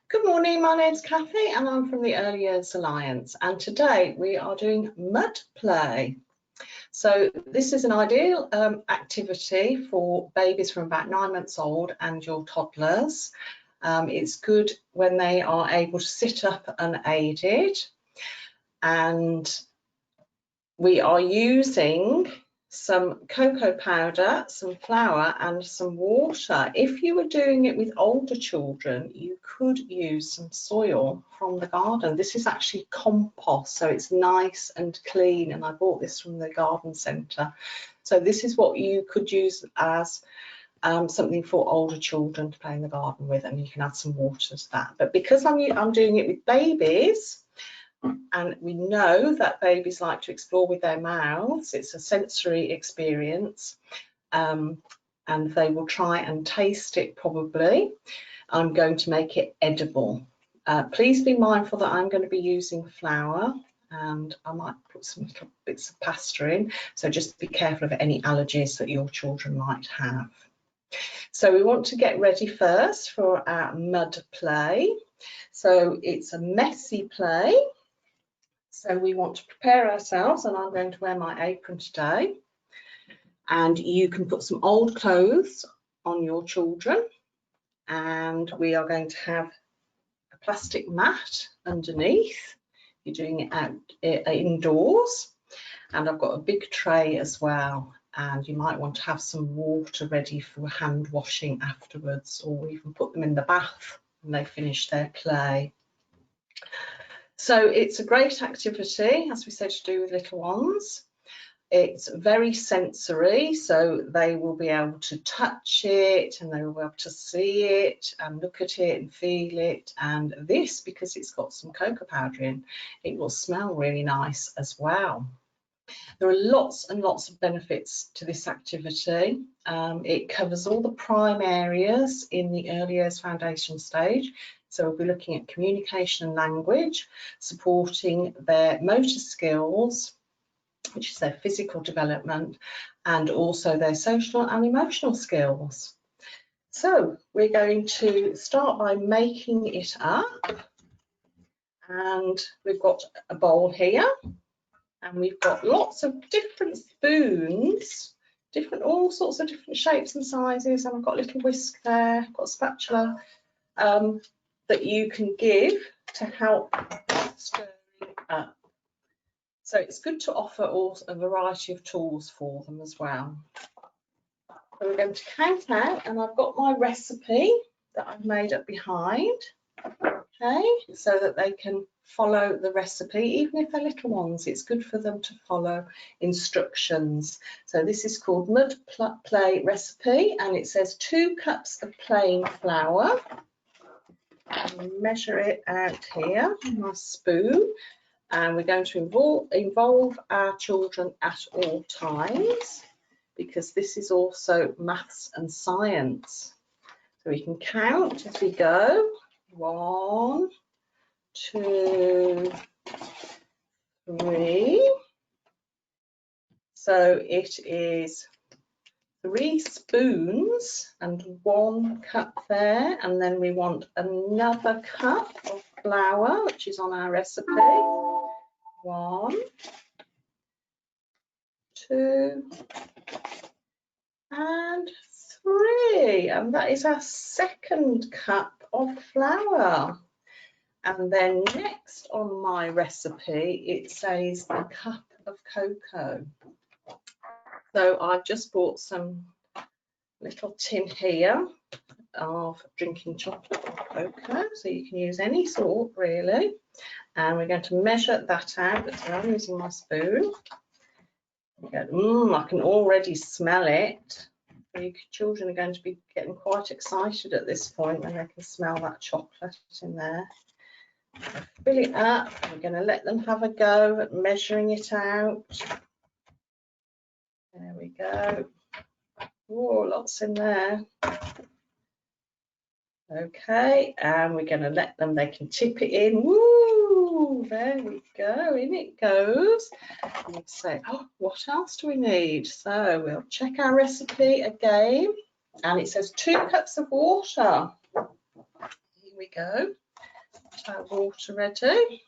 Good morning, my name's Kathy and I'm from the Early Years Alliance, and today we are doing mud play. So this is an ideal activity for babies from about 9 months old and your toddlers. It's good when they are able to sit up unaided, and we are using some cocoa powder, some flour and some water. If you were doing it with older children, you could use some soil from the garden. This is actually compost, so it's nice and clean, and I bought this from the garden centre. So this is what you could use as something for older children to play in the garden with, and you can add some water to that. But because I'm doing it with babies, and we know that babies like to explore with their mouths, it's a sensory experience, and they will try and taste it probably. I'm going to make it edible. Please be mindful that I'm going to be using flour, and I might put some little bits of pasta in, so just be careful of any allergies that your children might have. So we want to get ready first for our mud play. So it's a messy play. So we want to prepare ourselves, and I'm going to wear my apron today. And you can put some old clothes on your children, and we are going to have a plastic mat underneath. You're doing it out indoors, and I've got a big tray as well, and you might want to have some water ready for hand washing afterwards, or even put them in the bath when they finish their play. So it's a great activity, as we said, to do with little ones. It's very sensory, so they will be able to touch it, and they will be able to see it and look at it and feel it. And this, because it's got some cocoa powder in, it will smell really nice as well. There are lots and lots of benefits to this activity. It covers all the prime areas in the early years foundation stage. So we'll be looking at communication and language, supporting their motor skills, which is their physical development, and also their social and emotional skills. So we're going to start by making it up, and we've got a bowl here, and we've got lots of different spoons, all sorts of different shapes and sizes, and I've got a little whisk there, I've got a spatula that you can give to help stir it up. So it's good to offer a variety of tools for them as well. So we're going to count out, and I've got my recipe that I've made up behind, okay, so that they can follow the recipe. Even if they're little ones, it's good for them to follow instructions. So this is called Mud Play Recipe, and it says 2 cups of plain flour. And measure it out here with my spoon, and we're going to involve our children at all times, because this is also maths and science. So we can count as we go. 1, 2, 3. So it is 3 spoons and 1 cup there, and then we want another cup of flour, which is on our recipe. 1, 2, and 3, and that is our 2nd cup of flour. And then next on my recipe, it says a cup of cocoa. So I've just bought some little tin here of drinking chocolate or cocoa, so you can use any sort really. And we're going to measure that out. So I'm using my spoon. I can already smell it. Your children are going to be getting quite excited at this point when they can smell that chocolate in there. Fill it up. We're going to let them have a go at measuring it out. There we go. Oh, lots in there. Okay, and we're going to let them, they can tip it in. Woo, there we go, in it goes. And we'll say, oh, what else do we need? So we'll check our recipe again, and it says 2 cups of water. Here we go. Our water ready.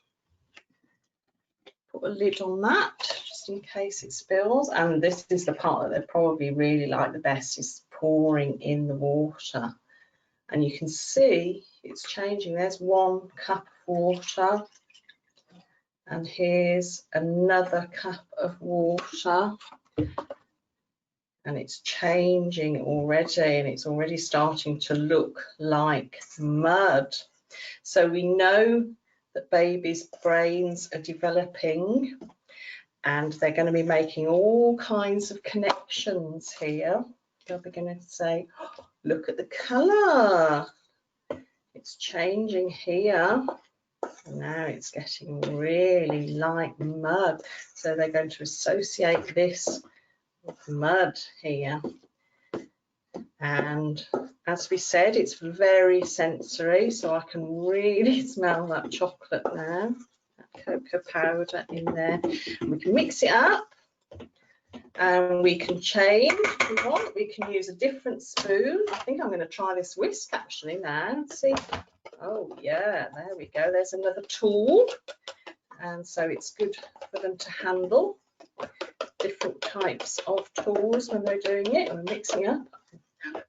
Put a lid on that just in case it spills. And this is the part that they probably really like the best, is pouring in the water. And you can see it's changing. There's 1 cup of water. And here's another cup of water. And it's changing already, and it's already starting to look like mud. So we know that babies' brains are developing, and they're going to be making all kinds of connections here. They'll be going to say, oh, look at the colour. It's changing here. And now it's getting really like mud. So they're going to associate this with mud here. And as we said, it's very sensory, so I can really smell that chocolate now, that cocoa powder in there. We can mix it up, and we can change if we want. We can use a different spoon. I think I'm going to try this whisk actually now and see. Oh yeah, there we go. There's another tool, and so it's good for them to handle different types of tools when they're doing it. We're mixing up.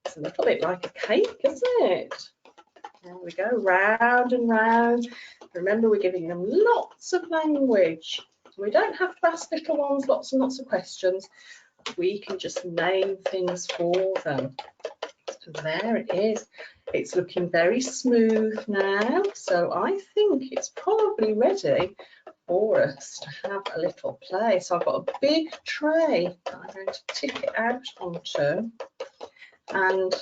It's a little bit like a cake, isn't it? There we go, round and round. Remember, we're giving them lots of language. We don't have to ask little ones lots and lots of questions. We can just name things for them. So there it is. It's looking very smooth now. So I think it's probably ready for us to have a little play. So I've got a big tray that I'm going to tip it out onto. And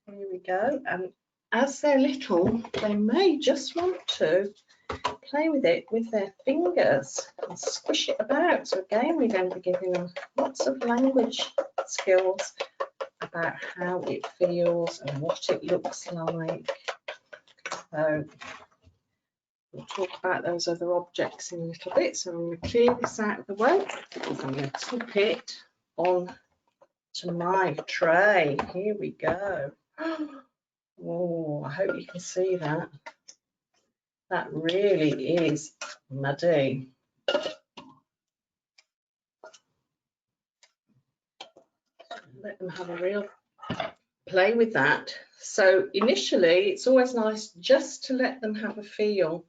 here we go. And as they're little, they may just want to play with it with their fingers and squish it about. So again, we're going to be giving them lots of language skills about how it feels and what it looks like. So we'll talk about those other objects in a little bit. So I'm going to clear this out of the way. I'm going to tip it on to my tray. Here we go. Oh, I hope you can see that. That really is muddy. Let them have a real play with that. So initially, it's always nice just to let them have a feel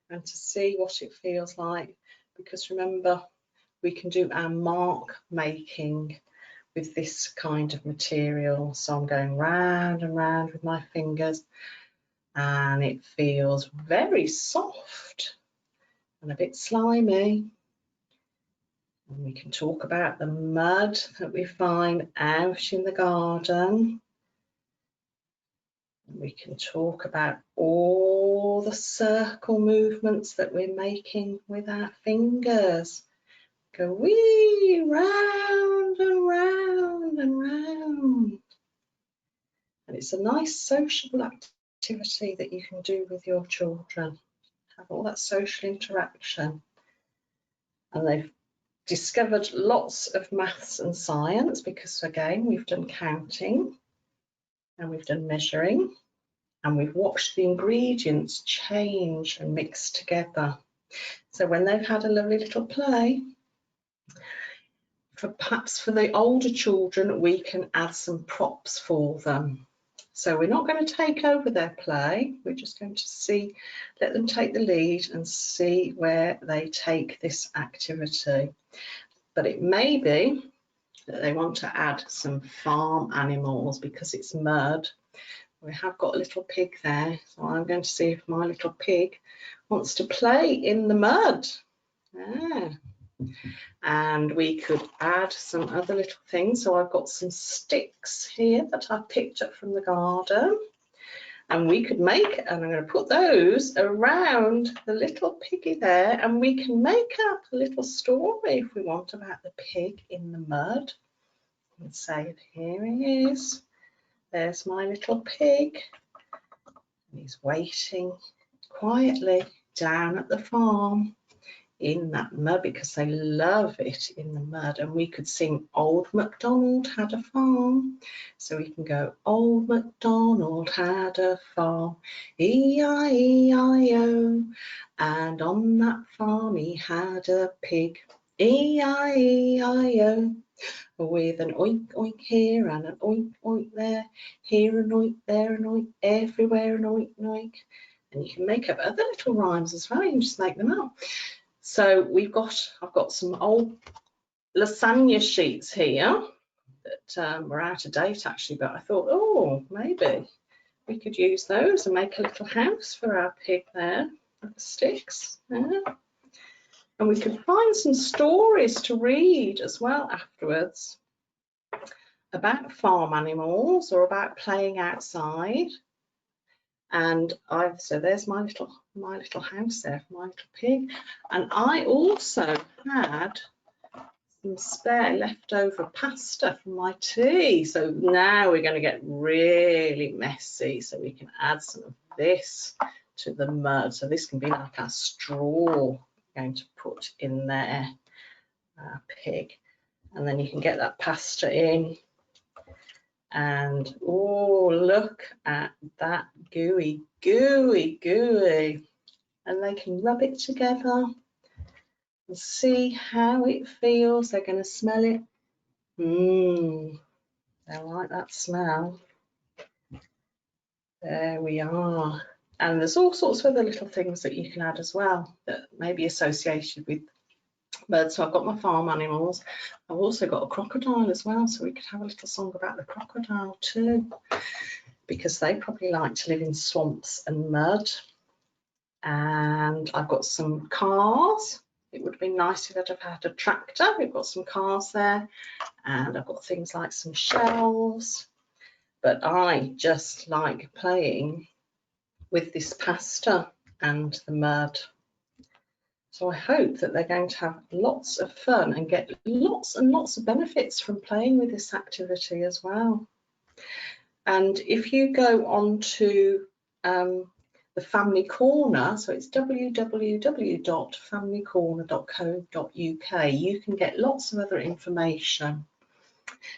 and to see what it feels like, because remember, we can do our mark making with this kind of material. So I'm going round and round with my fingers, and it feels very soft and a bit slimy. And we can talk about the mud that we find out in the garden. We can talk about all the circle movements that we're making with our fingers. Go wee, round and round and round. And it's a nice sociable activity that you can do with your children. Have all that social interaction. And they've discovered lots of maths and science because, again, we've done counting and we've done measuring, and we've watched the ingredients change and mix together. So when they've had a lovely little play, perhaps for the older children, we can add some props for them. So we're not going to take over their play. We're just going to let them take the lead and see where they take this activity. But it may be that they want to add some farm animals because it's mud. We have got a little pig there, so I'm going to see if my little pig wants to play in the mud. And we could add some other little things. So I've got some sticks here that I picked up from the garden, and we could make, and I'm going to put those around the little piggy there, and we can make up a little story if we want about the pig in the mud and say, here he is. There's my little pig, and he's waiting quietly down at the farm in that mud because they love it in the mud. And we could sing Old MacDonald had a farm. So we can go, Old MacDonald had a farm, E-I-E-I-O. And on that farm he had a pig, E-I-E-I-O. With an oink oink here and an oink oink there, here an oink, there an oink, everywhere an oink oink. And you can make up other little rhymes as well, you can just make them up. So I've got some old lasagna sheets here that were out of date actually, but I thought, oh, maybe we could use those and make a little house for our pig there with the sticks. Yeah. And we could find some stories to read as well afterwards about farm animals or about playing outside. And so there's my little house there for my little pig. And I also had some spare leftover pasta from my tea. So now we're going to get really messy. So we can add some of this to the mud. So this can be like our straw we're going to put in there, our pig. And then you can get that pasta in. And oh, look at that gooey. And they can rub it together and see how it feels. They're going to smell it. They like that smell. There we are. And there's all sorts of other little things that you can add as well that may be associated with birds. So I've got my farm animals. I've also got a crocodile as well, so we could have a little song about the crocodile too, because they probably like to live in swamps and mud. And I've got some cars. It would have been nice if I'd have had a tractor. We've got some cars there, and I've got things like some shells. But I just like playing with this pasta and the mud. So I hope that they're going to have lots of fun and get lots and lots of benefits from playing with this activity as well. And if you go on to the Family Corner, so it's www.familycorner.co.uk, you can get lots of other information.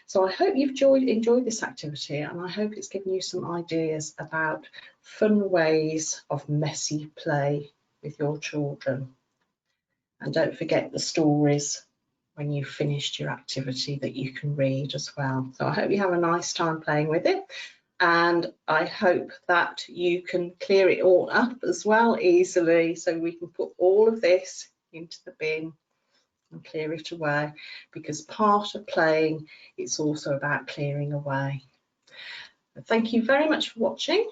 So I hope you've enjoyed this activity, and I hope it's given you some ideas about fun ways of messy play with your children. And don't forget the stories when you've finished your activity that you can read as well. So I hope you have a nice time playing with it, and I hope that you can clear it all up as well easily, so we can put all of this into the bin and clear it away, because part of playing, it's also about clearing away. Thank you very much for watching.